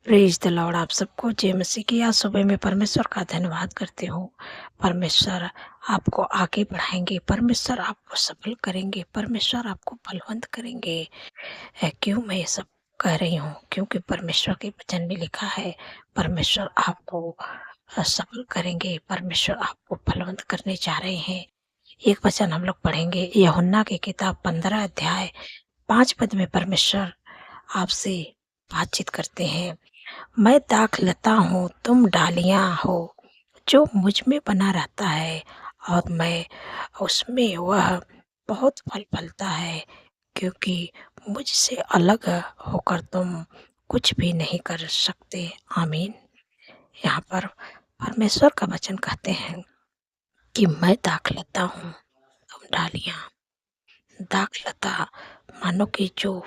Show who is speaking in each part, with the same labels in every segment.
Speaker 1: Praise the Lord. आप सबको जय मसीह की। आज सुबह मैं परमेश्वर का धन्यवाद करती हूँ। परमेश्वर आपको आगे बढ़ाएँगे, परमेश्वर आपको सफल करेंगे, परमेश्वर आपको बलवंत करेंगे। क्यों मैं ये सब कह रही हूँ? क्योंकि परमेश्वर के वचन में लिखा है, परमेश्वर आपको सफल करेंगे, परमेश्वर आपको बलवंत करने जा रहे हैं। एक वचन हम लोग पढ़ेंगे, यूहन्ना की किताब 15 अध्याय 5 पद में परमेश्वर आपसे बातचीत करते हैं। मैं दाखलता हूँ, तुम डालियाँ हो। जो मुझ में बना रहता है और मैं उसमें, वह बहुत फल फलता है, क्योंकि मुझसे अलग होकर तुम कुछ भी नहीं कर सकते। आमीन। यहाँ पर परमेश्वर का वचन कहते हैं कि मैं दाखलता हूँ, तुम डालियाँ। दाखलता मानो कि जो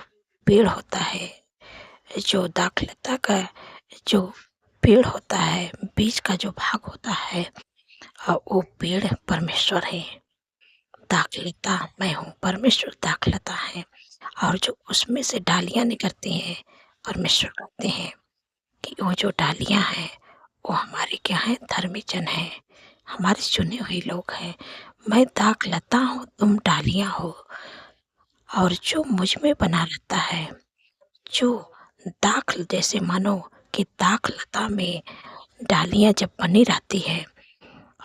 Speaker 1: पेड़ होता है, जो दाखलता का जो पेड़ होता है, बीज का जो भाग होता है, वो पेड़ परमेश्वर है। दाखलता मैं हूँ, परमेश्वर दाखलता है। और जो उसमें से डालियाँ निकलती हैं, परमेश्वर कहते हैं कि वो जो डालियाँ हैं, वो हमारे क्या हैं? धर्मी जन हैं, हमारे चुने हुए लोग हैं। मैं दाखलता हूँ, तुम डालियाँ हो। और जो मुझ में बना रहता है, जो दाख जैसे मानो कि दाखलता में डालियाँ जब बनी रहती है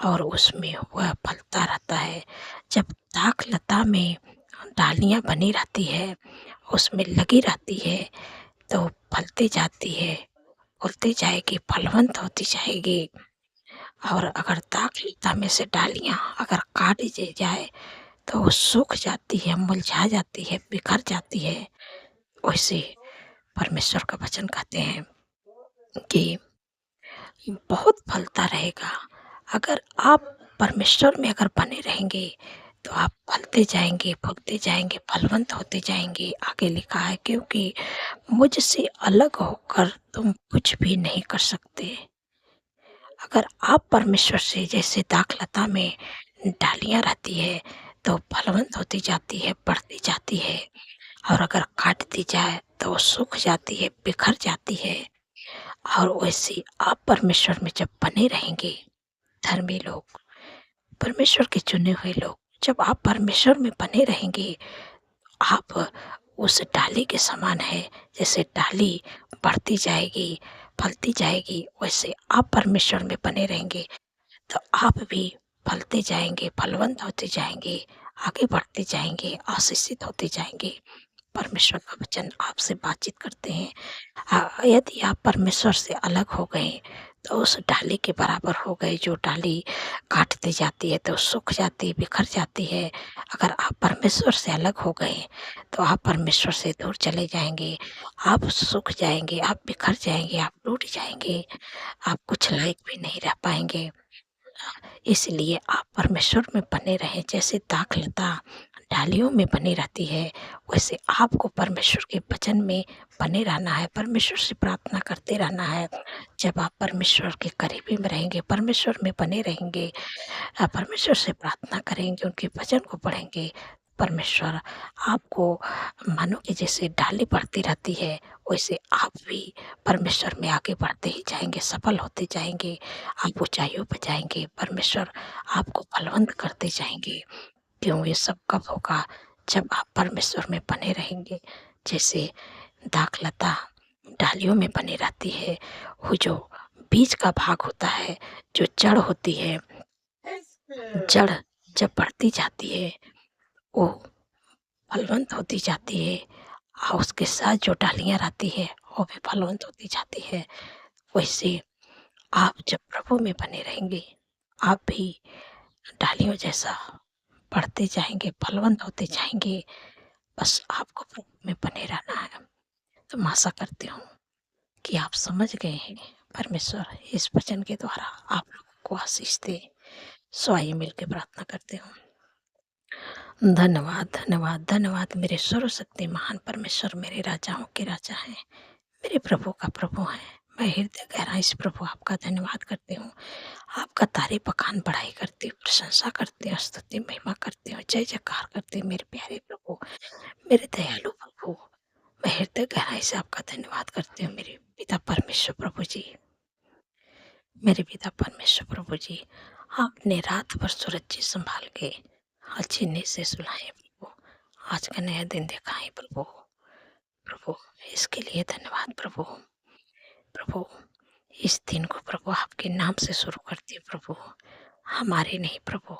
Speaker 1: और उसमें वह फलता रहता है। जब दाखलता में डालियाँ बनी रहती है, उसमें लगी रहती है, तो फलती जाती है, फूलती जाएगी, फलवंत होती जाएगी। और अगर दाखलता में से डालियाँ अगर काट दी जाए, तो वो सूख जाती है, मुरझा जाती है, बिखर जाती है। वैसे परमेश्वर का वचन कहते हैं कि बहुत फलता रहेगा। अगर आप परमेश्वर में अगर बने रहेंगे, तो आप फलते जाएँगे, फूलते जाएँगे, फलवंत होते जाएँगे। आगे लिखा है, क्योंकि मुझसे अलग होकर तुम कुछ भी नहीं कर सकते। अगर आप परमेश्वर से, जैसे दाखलता में डालियाँ रहती है, तो फलवंत होती जाती है, बढ़ती जाती है। और अगर काट दी जाए, तो वो सूख जाती है, बिखर जाती है। और वैसे आप परमेश्वर में जब बने रहेंगे, धर्मी लोग, परमेश्वर के चुने हुए लोग, जब आप परमेश्वर में बने रहेंगे, आप उस डाली के समान है। जैसे डाली बढ़ती जाएगी, फलती जाएगी, वैसे आप परमेश्वर में बने रहेंगे, तो आप भी फलते जाएँगे, फलवंत होते जाएँगे, आगे बढ़ते जाएँगे, आशीषित होते जाएँगे। परमेश्वर का वचन आपसे बातचीत करते हैं। यदि आप परमेश्वर से अलग हो गए, तो उस डाली के बराबर हो गए। जो डाली काट दी जाती है, तो सूख जाती है, बिखर जाती है। अगर आप परमेश्वर से अलग हो गए, तो आप परमेश्वर से दूर चले जाएँगे। आप सूख जाएँगे, आप बिखर जाएँगे, आप टूट जाएँगे, आप कुछ लायक भी नहीं रह पाएँगे। इसलिए आप परमेश्वर में बने रहें। जैसे दाखलता डालियों में बनी रहती है, वैसे आपको परमेश्वर के वचन में बने रहना है, परमेश्वर से प्रार्थना करते रहना है। जब आप परमेश्वर के करीबी में रहेंगे, परमेश्वर में बने रहेंगे, परमेश्वर से प्रार्थना करेंगे, उनके वचन को पढ़ेंगे, परमेश्वर आपको मानो कि जैसे डाली बढ़ती रहती है, वैसे आप भी परमेश्वर में आगे बढ़ते ही जाएँगे, सफल होते जाएँगे, आप ऊँचाइयों पे जाएँगे, परमेश्वर आपको बलवंत करते जाएँगे। क्यों? ये सब कब होगा? जब आप परमेश्वर में बने रहेंगे। जैसे दाखलता डालियों में बनी रहती है, वो जो बीज का भाग होता है, जो जड़ होती है, जड़ जब बढ़ती जाती है, वो फलवंत होती जाती है, और उसके साथ जो डालियाँ रहती है, वो भी फलवंत होती जाती है। वैसे आप जब प्रभु में बने रहेंगे, आप भी डालियों जैसा बढ़ते जाएँगे, फलवंत होते जाएँगे। बस आपको प्रभु में बने रहना है। तो मैं आशा करती हूँ कि आप समझ गए हैं। परमेश्वर इस वचन के द्वारा आप लोगों को आशीष दे। सो आइए मिलके प्रार्थना करते हूँ। धन्यवाद, धन्यवाद, धन्यवाद मेरे सर्वशक्ति महान परमेश्वर, मेरे राजाओं के राजा हैं, मेरे प्रभु का प्रभु हैं। मैं हृदय गहराई से प्रभु आपका धन्यवाद करती हूँ। आपका तारीफ बखान बढ़ाई करती हूँ, प्रशंसा करती हूँ, स्तुति महिमा करती हूँ, जय जयकार करती हूँ मेरे प्यारे प्रभु, मेरे दयालु प्रभु। मैं हृदय गहराई से आपका धन्यवाद करती हूँ मेरे पिता परमेश्वर प्रभु जी, मेरे पिता परमेश्वर प्रभु जी, आपने रात भर सुरक्षित संभाल के अच्छी नींद से सुलाए प्रभु। आज का नया दिन दिखाएं प्रभु। प्रभु, इसके लिए धन्यवाद प्रभु। प्रभु, इस दिन को प्रभु आपके नाम से शुरू करती है प्रभु, हमारे नहीं प्रभु,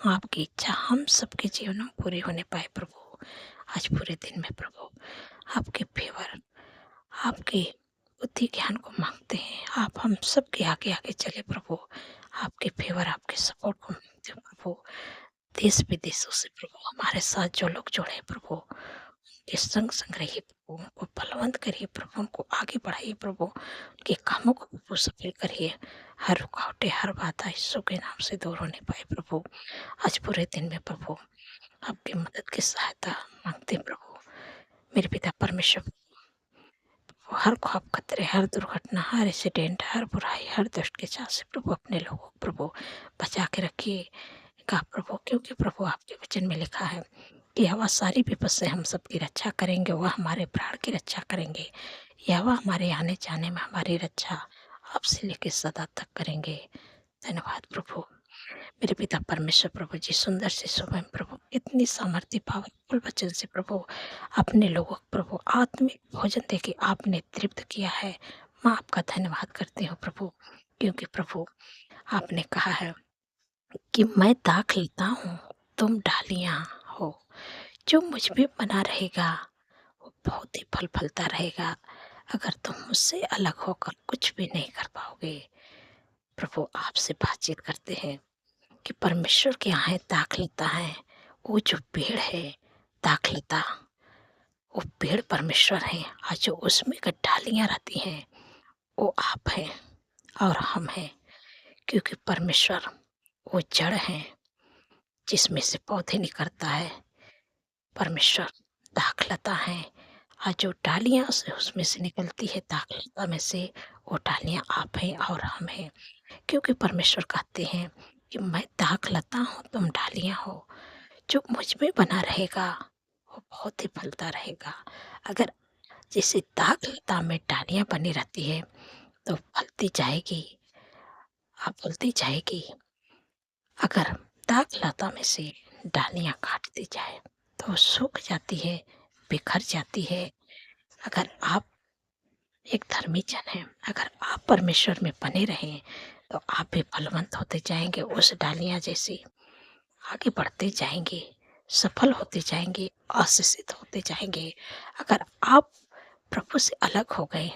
Speaker 1: आपकी इच्छा हम सबके जीवन में पूरी होने पाए प्रभु। आज पूरे दिन में प्रभु आपके फेवर, आपके बुद्धि ज्ञान को मांगते हैं। आप हम सबके आगे आगे चले प्रभु, आपके फेवर, आपके सपोर्ट को मांगते हैं प्रभु। देश विदेशों से प्रभु हमारे साथ जो लोग जुड़े हैं प्रभु, उनके संग संग रहिए प्रभु, उनको बलवंत करिए प्रभु, उनको आगे बढ़ाइए प्रभु, उनके कामों को प्रभु सफल करिए। हर रुकावटें, हर बाधा यीशु के नाम से दूर होने पाए प्रभु। आज पूरे दिन में प्रभु आपकी मदद की सहायता मांगते हैं प्रभु। मेरे पिता परमेश्वर, हर ख्वाब खतरे, हर दुर्घटना, हर एक्सीडेंट, हर बुराई, हर दुष्ट के चाल से प्रभु अपने लोगों को प्रभु बचा के रखिएगा प्रभु, क्योंकि प्रभु आपके वचन में लिखा है कि यहोवा सारी विपद से हम सबकी रक्षा करेंगे, वह हमारे प्राण की रक्षा करेंगे। यहोवा हमारे आने जाने में हमारी रक्षा आपसे लेके सदा तक करेंगे। धन्यवाद प्रभु। मेरे पिता परमेश्वर प्रभु जी, सुंदर से सुबह में प्रभु इतनी सामर्थ्य पावरफुल वचन से प्रभु अपने लोगों को प्रभु आत्मिक भोजन देके आपने तृप्त किया है। मैं आपका धन्यवाद करती हूँ प्रभु, क्योंकि प्रभु आपने कहा है कि मैं दाख लेता हूँ, तुम डालियाँ हो। जो मुझ में बना रहेगा वो बहुत ही फल फलता रहेगा। अगर तुम मुझसे अलग होकर कुछ भी नहीं कर पाओगे। प्रभु आपसे बातचीत करते हैं कि परमेश्वर के यहाँ दाखलता है। वो जो पेड़ है दाखलता, वो पेड़ परमेश्वर है, और जो उसमें का डालियाँ रहती हैं वो आप हैं और हम हैं, क्योंकि परमेश्वर वो जड़ है जिसमें से पौधे निकलता है। परमेश्वर दाखलता है, और जो डालियाँ से उसमें से निकलती है दाखलता में से, वो डालियाँ आप हैं और हम हैं। क्योंकि परमेश्वर कहते हैं कि मैं दाखलता हूँ, तुम डालियाँ हो। जो मुझ में बना रहेगा वो बहुत ही फलता रहेगा। अगर जैसे दाखलता में डालियाँ बनी रहती है तो फलती जाएगी, आप फलती जाएगी। अगर दाखलता में से डालियाँ काट दी जाए तो वो सूख जाती है, बिखर जाती है। अगर आप एक धर्मी जन हैं, अगर आप परमेश्वर में बने रहें तो आप भी फलवंत होते जाएंगे, उस डालियाँ जैसी आगे बढ़ते जाएंगे, सफल होते जाएंगे, आशीषित होते जाएंगे। अगर आप प्रभु से अलग हो गए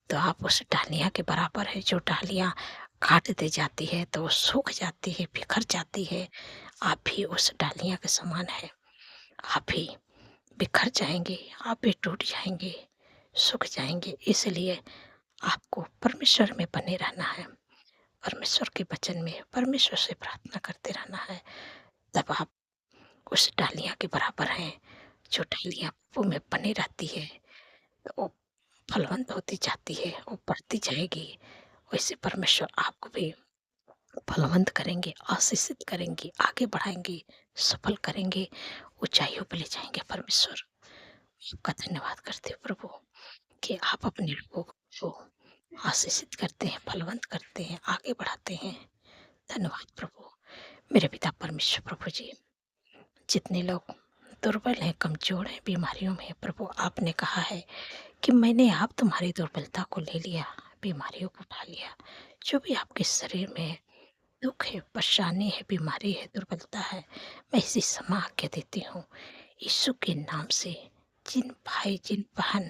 Speaker 1: तो आप उस डालियाँ के बराबर है। जो डालियाँ काट दी जाती है तो वो सूख जाती है, बिखर जाती है। आप भी उस डालियाँ के समान है, आप भी बिखर जाएंगे, आप भी टूट जाएंगे, सूख जाएंगे। इसलिए आपको परमेश्वर में बने रहना है, परमेश्वर के वचन में परमेश्वर से प्रार्थना करते रहना है। तब आप उस डालियाँ के बराबर हैं। जो डालियाँ प्रभु में बनी रहती है तो वो फलवंत होती जाती है, वो बढ़ती जाएगी। वैसे परमेश्वर आपको भी फलवंत करेंगे, आशीषित करेंगे, आगे बढ़ाएंगे, सफल करेंगे, ऊंचाइयों पर ले जाएंगे। परमेश्वर आपका धन्यवाद करते हो प्रभु कि आप अपने लोगों को आशीषित करते हैं, फलवंत करते हैं, आगे बढ़ाते हैं। धन्यवाद प्रभु। मेरे पिता परमेश्वर प्रभु जी, जितने लोग दुर्बल हैं, कमजोर हैं, बीमारियों में हैं, प्रभु आपने कहा है कि मैंने आप तुम्हारी दुर्बलता को ले लिया, बीमारियों को उठा लिया। जो भी आपके शरीर में दुख है, परेशानी है, बीमारी है, दुर्बलता है, मैं इसी समय आज्ञा देती हूँ यीशु के नाम से। जिन भाई, जिन बहन,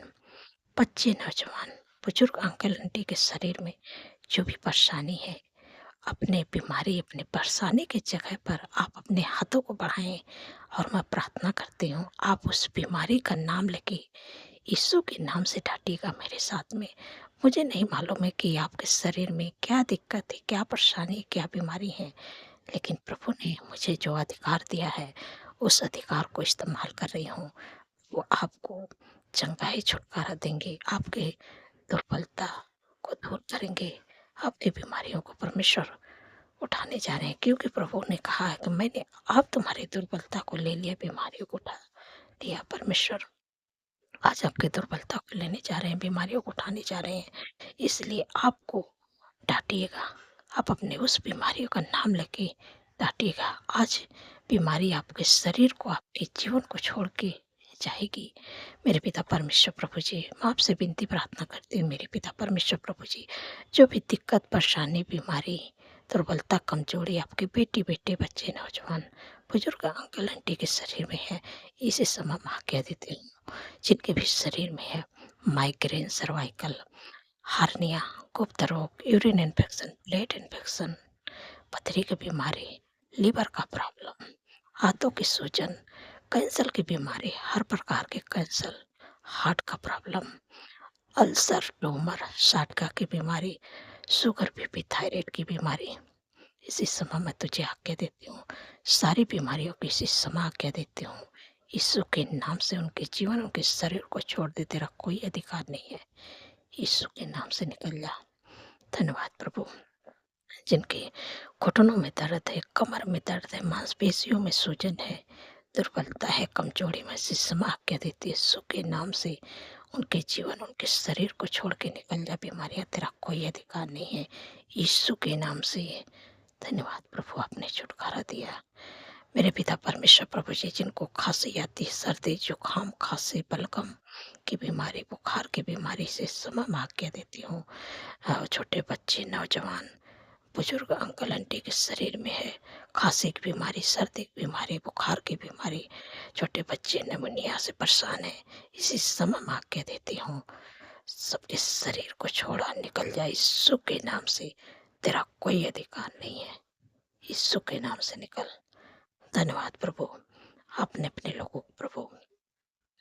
Speaker 1: बच्चे, नौजवान, बुजुर्ग, अंकल आंटी के शरीर में जो भी परेशानी है, अपने बीमारी, अपने परेशानी की जगह पर आप अपने हाथों को बढ़ाएं। और मैं प्रार्थना करती हूँ आप उस बीमारी का नाम लेके यीशु के नाम से डांटिएगा मेरे साथ में। मुझे नहीं मालूम है कि आपके शरीर में क्या दिक्कत है, क्या परेशानी है, क्या बीमारी है, लेकिन प्रभु ने मुझे जो अधिकार दिया है उस अधिकार को इस्तेमाल कर रही हूँ। वो आपको चंगाई, छुटकारा देंगे, आपके दुर्बलता को दूर करेंगे, आपकी बीमारियों को परमेश्वर उठाने जा रहे हैं। क्योंकि प्रभु ने कहा है कि मैंने आप तुम्हारी दुर्बलता को ले लिया, बीमारियों को उठा लिया। परमेश्वर आज आपकी दुर्बलता को लेने जा रहे हैं, बीमारियों को उठाने जा रहे हैं। इसलिए आपको डाँटिएगा, आप अपने उस बीमारियों का नाम लेके डाँटिएगा। आज बीमारी आपके शरीर को, आपके जीवन को छोड़ के जाएगी। मेरे पिता परमेश्वर प्रभु जी, मैं आपसे विनती प्रार्थना करती हूँ मेरे पिता परमेश्वर प्रभु जी, जो भी दिक्कत, परेशानी, बीमारी, दुर्बलता, कमज़ोरी आपके बेटी, बेटे, बच्चे, नौजवान, बुजुर्ग, अंकल, आंटी के शरीर में है, इसी समय मैं आज्ञा देती हूँ। जिनके भी शरीर में है माइग्रेन, सर्वाइकल, हार्निया, गुप्त रोग, यूरिन इन्फेक्शन, ब्लड इन्फेक्शन, पथरी की बीमारी, लीवर का प्रॉब्लम, हाथों की सूजन, कैंसर की बीमारी, हर प्रकार के कैंसर, हार्ट का प्रॉब्लम, अल्सर, ट्यूमर, साटका की बीमारी, शुगर, बीपी, थायराइड की बीमारी, इसी समय मैं तुझे आज्ञा देती हूँ। सारी बीमारियों की इसी समय आज्ञा देती हूँ। यीशु के नाम से उनके जीवन, उनके शरीर को छोड़ दे, तेरा कोई अधिकार नहीं है। यीशु के नाम से निकल जा। धन्यवाद प्रभु। जिनके घुटनों में दर्द है, कमर में दर्द है, मांसपेशियों में सूजन है, दुर्बलता है, कमजोरी में इसी समय आज्ञा देती है यीशु के नाम से उनके जीवन, उनके शरीर को छोड़ के निकल जा। बीमारियां तेरा कोई अधिकार नहीं है, यीशु के नाम से। धन्यवाद प्रभु, आपने छुटकारा दिया। मेरे पिता परमेश्वर प्रभु जी, जिनको खांसी आती, सर्दी, जुकाम, खांसी, बलगम की बीमारी, बुखार की बीमारी से समय में आज्ञा देती हूँ। छोटे बच्चे, नौजवान, बुजुर्ग, अंकल आंटी के शरीर में है खांसी की बीमारी, सर्दी की बीमारी, बुखार की बीमारी, छोटे बच्चे निमोनिया से परेशान है, इसी समय में आज्ञा देती हूँ सबके शरीर को छोड़ा, निकल जाए यीशु के नाम से। तेरा कोई अधिकार नहीं है, यीशु के नाम से निकल। धन्यवाद प्रभु, आपने अपने लोगों को प्रभु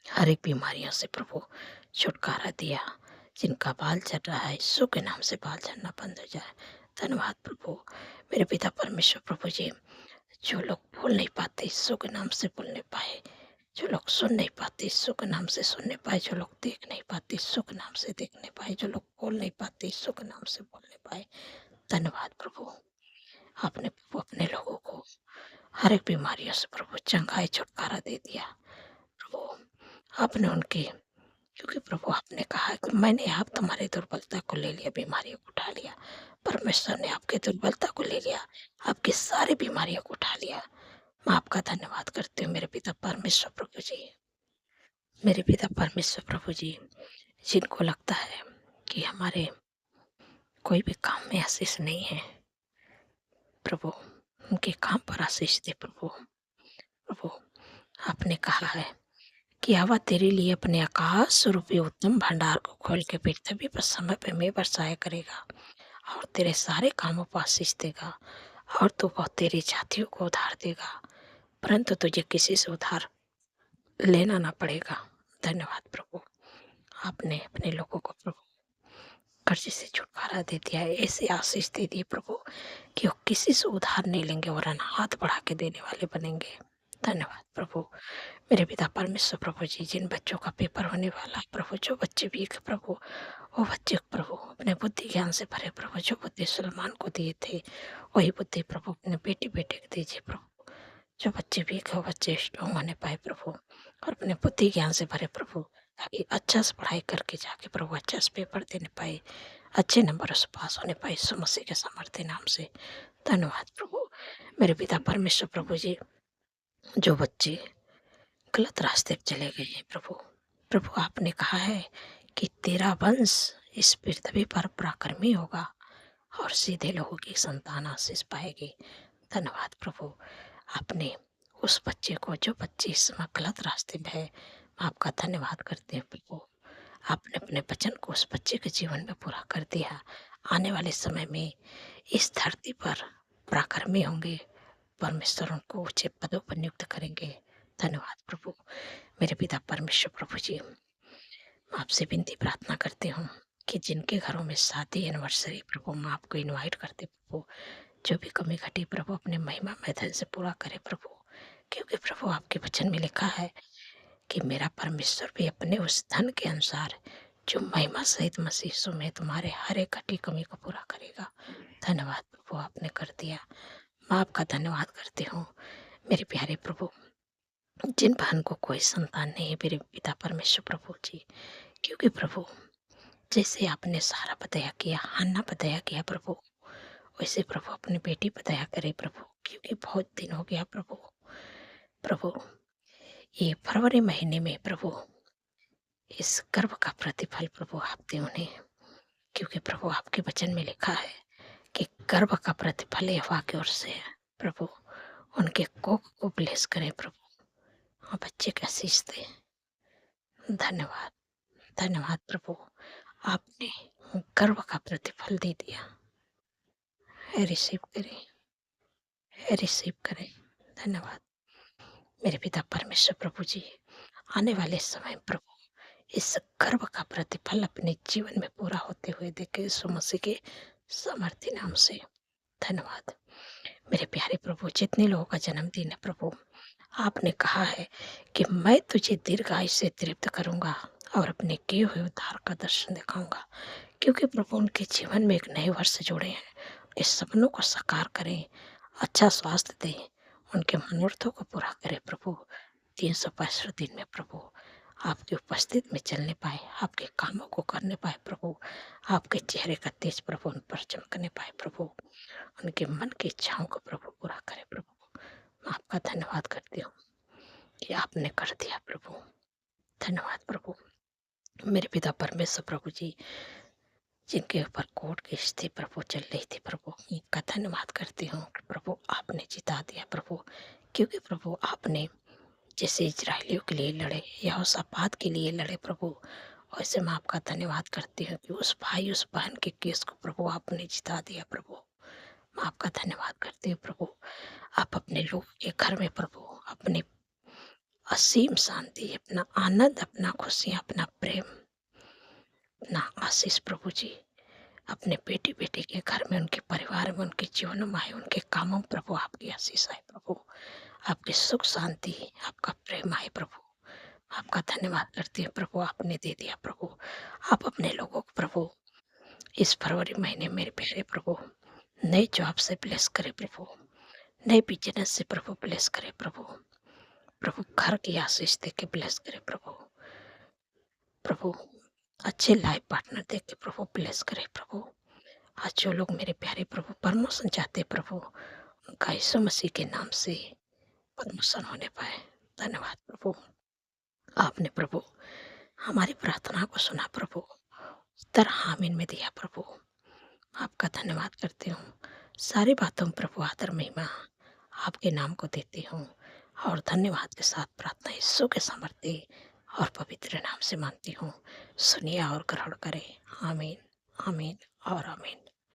Speaker 1: हर एक बीमारियों से प्रभु छुटकारा दिया। जिनका बाल झड़ रहा है, यीशु के नाम से बाल झड़ना बंद हो जाए। धन्यवाद प्रभु। मेरे पिता परमेश्वर प्रभु जी, जो लोग बोल नहीं पाते, यीशु के नाम से बोलने पाए, जो लोग सुन नहीं पाते, यीशु के नाम से सुनने पाए, जो लोग देख नहीं पाते, यीशु के नाम से देखने पाए, जो लोग बोल नहीं पाते, यीशु के नाम से बोलने पाए। धन्यवाद प्रभु, आपने प्रभु अपने लोगों को हर एक बीमारियों से प्रभु चंगाई, छुटकारा दे दिया प्रभु। आपने उनकी, क्योंकि प्रभु आपने कहा कि मैंने आप तुम्हारी दुर्बलता को ले लिया, बीमारियों को उठा लिया। परमेश्वर ने आपकी दुर्बलता को ले लिया, आपकी सारी बीमारियों को उठा लिया। मैं आपका धन्यवाद करती हूँ मेरे पिता परमेश्वर प्रभु जी। मेरे पिता परमेश्वर प्रभु जी, जिनको लगता है कि हमारे कोई भी काम में आशीष नहीं है, प्रभु उनके काम पर आशीष दे प्रभु। प्रभु आपने कहा है कि आवा तेरे लिए अपने आकाश रूपी उत्तम भंडार को खोल के पृथ्वी पर समय पे में बरसाया करेगा, और तेरे सारे कामों पर आशीष देगा, और तू बहुत तेरी जातियों को उधार देगा, परंतु तुझे किसी से उधार लेना ना पड़ेगा। धन्यवाद प्रभु, आपने अपने लोगों को प्रभु कर्ज से छुटकारा दे दिया है। ऐसे आशीष दे दिए प्रभु कि वो किसी से उधार नहीं लेंगे, और हाथ बढ़ा के देने वाले बनेंगे। धन्यवाद प्रभु। मेरे पिता परमेश्वर प्रभु जी, जिन बच्चों का पेपर होने वाला है प्रभु, जो बच्चे भी प्रभु, वो बच्चे प्रभु अपने बुद्धि ज्ञान से भरे प्रभु। जो बुद्धि सुलेमान को दिए थे, वही बुद्धि प्रभु अपने बेटे बेटे को दीजिए प्रभु। जो बच्चे वीक हो, बच्चे स्ट्रॉन्ग होने पाए प्रभु, और अपने बुद्धि ज्ञान से भरे प्रभु, ताकि अच्छा से पढ़ाई करके जाके प्रभु अच्छा से पेपर देने पाए, अच्छे नंबरों से पास होने पाए, यीशु मसीह के सामर्थ्य नाम से। धन्यवाद प्रभु। मेरे पिता परमेश्वर प्रभु जी, जो बच्चे गलत रास्ते पर चले गए हैं प्रभु, प्रभु आपने कहा है कि तेरा वंश इस पृथ्वी पर पराक्रमी होगा, और सीधे लोगों की संतान आशीष पाएगी। धन्यवाद प्रभु, आपने उस बच्चे को, जो बच्चे इस समय गलत रास्ते में है, आपका धन्यवाद करते हैं प्रभु। आपने अपने वचन को उस बच्चे के जीवन में पूरा कर दिया। आने वाले समय में इस धरती पर पराक्रमी होंगे, परमेश्वर उनको ऊंचे पदों पर नियुक्त करेंगे। धन्यवाद प्रभु। मेरे पिता परमेश्वर प्रभु जी, मैं आपसे विनती प्रार्थना करती हूँ कि जिनके घरों में शादी, एनिवर्सरी प्रभु, मैं आपको इनवाइट करते प्रभु, जो भी कमी घटी प्रभु अपने महिमा मैदान से पूरा करे प्रभु। क्योंकि प्रभु आपके वचन में लिखा है कि मेरा परमेश्वर भी अपने उस धन के अनुसार जो महिमा सहित मसीह यीशु में तुम्हारे हर एक घटी कमी को पूरा करेगा। धन्यवाद प्रभु, आपने कर दिया। मैं आपका धन्यवाद करती हूँ मेरे प्यारे प्रभु। जिन बहन को कोई संतान नहीं है मेरे पिता परमेश्वर प्रभु जी, क्योंकि प्रभु जैसे आपने सारा पर दया किया, हन्ना पर दया किया प्रभु, वैसे प्रभु अपनी बेटी पर दया करे प्रभु, क्योंकि बहुत दिन हो गया प्रभु। प्रभु ये फरवरी महीने में प्रभु इस गर्व का प्रतिफल प्रभु आप दें उन्हें, क्योंकि प्रभु आपके वचन में लिखा है कि गर्व का प्रतिफल यहोवा की ओर से है। प्रभु उनके कोख को ब्लेस करें प्रभु, और बच्चे का आशीष दें। धन्यवाद, धन्यवाद प्रभु, आपने गर्व का प्रतिफल दे दिया। रिसीव करें, रिसीव करें। धन्यवाद मेरे पिता परमेश्वर प्रभु जी, आने वाले समय प्रभु इस गर्व का प्रतिफल अपने जीवन में पूरा होते हुए देखे यीशु मसीह के सामर्थ्य नाम से। धन्यवाद मेरे प्यारे प्रभु, जितने लोगों का जन्मदिन है प्रभु, आपने कहा है कि मैं तुझे दीर्घायु से तृप्त करूंगा और अपने किए हुए उद्धार का दर्शन दिखाऊंगा, क्योंकि प्रभु उनके जीवन में एक नए वर्ष जुड़े हैं। उनके सपनों को साकार करें, अच्छा स्वास्थ्य दें, उनके मनोरथों को पूरा करें प्रभु। 365 दिन में प्रभु आपकी उपस्थिति में चलने पाए, आपके कामों को करने पाए प्रभु, आपके चेहरे का तेज प्रभु उन पर चमकने पाए प्रभु, उनके मन की इच्छाओं को प्रभु पूरा करे प्रभु। मैं आपका धन्यवाद करती हूँ कि आपने कर दिया प्रभु। धन्यवाद प्रभु मेरे पिता परमेश्वर प्रभु जी, जिनके ऊपर कोर्ट की स्थिति प्रभु चल रही थी प्रभु, इनका धन्यवाद करती हूँ कि प्रभु आपने जिता दिया प्रभु, क्योंकि प्रभु आपने जैसे इजरायलियों के लिए लड़े, यहोशापात के लिए लड़े प्रभु, वैसे मैं आपका धन्यवाद करती हूँ कि उस भाई उस बहन के केस को प्रभु आपने जिता दिया प्रभु। मैं आपका धन्यवाद करती हूँ प्रभु, आप अपने लोगों के घर में प्रभु अपने असीम शांति, अपना आनंद, अपना खुशियाँ, अपना प्रेम, अपना आशीष प्रभु जी अपने बेटी बेटी के घर में, उनके परिवार में, उनके जीवन में आए, उनके कामों में प्रभु आपकी आशीष आए प्रभु, आपकी सुख शांति, आपका प्रेम आए प्रभु। आपका धन्यवाद करती हूँ प्रभु, आपने दे दिया प्रभु। आप अपने लोगों को प्रभु इस फरवरी महीने मेरे प्यारे प्रभु नए जॉब से ब्लेस करे प्रभु, नए बिजनेस से प्रभु ब्लेस करे प्रभु, प्रभु घर की आशीष दे के ब्लेस करे प्रभु, प्रभु अच्छे लाइफ पार्टनर दे के प्रभु ब्लेस करे प्रभु। आज जो लोग मेरे प्यारे प्रभु प्रमोशन चाहते प्रभु, उनका यीशु मसीह के नाम से प्रमोशन होने पाए। धन्यवाद प्रभु, आपने प्रभु हमारी प्रार्थना को सुना प्रभु, उत्तर आमीन में दिया प्रभु। आपका धन्यवाद करती हूँ, सारी बातों में प्रभु आदर महिमा आपके नाम को देती हूँ, और धन्यवाद के साथ प्रार्थना यीशु के सामर्थ्य और पवित्र नाम से मानती हूँ। सुनिए और ग्रहण करें। आमीन, आमीन और आमीन।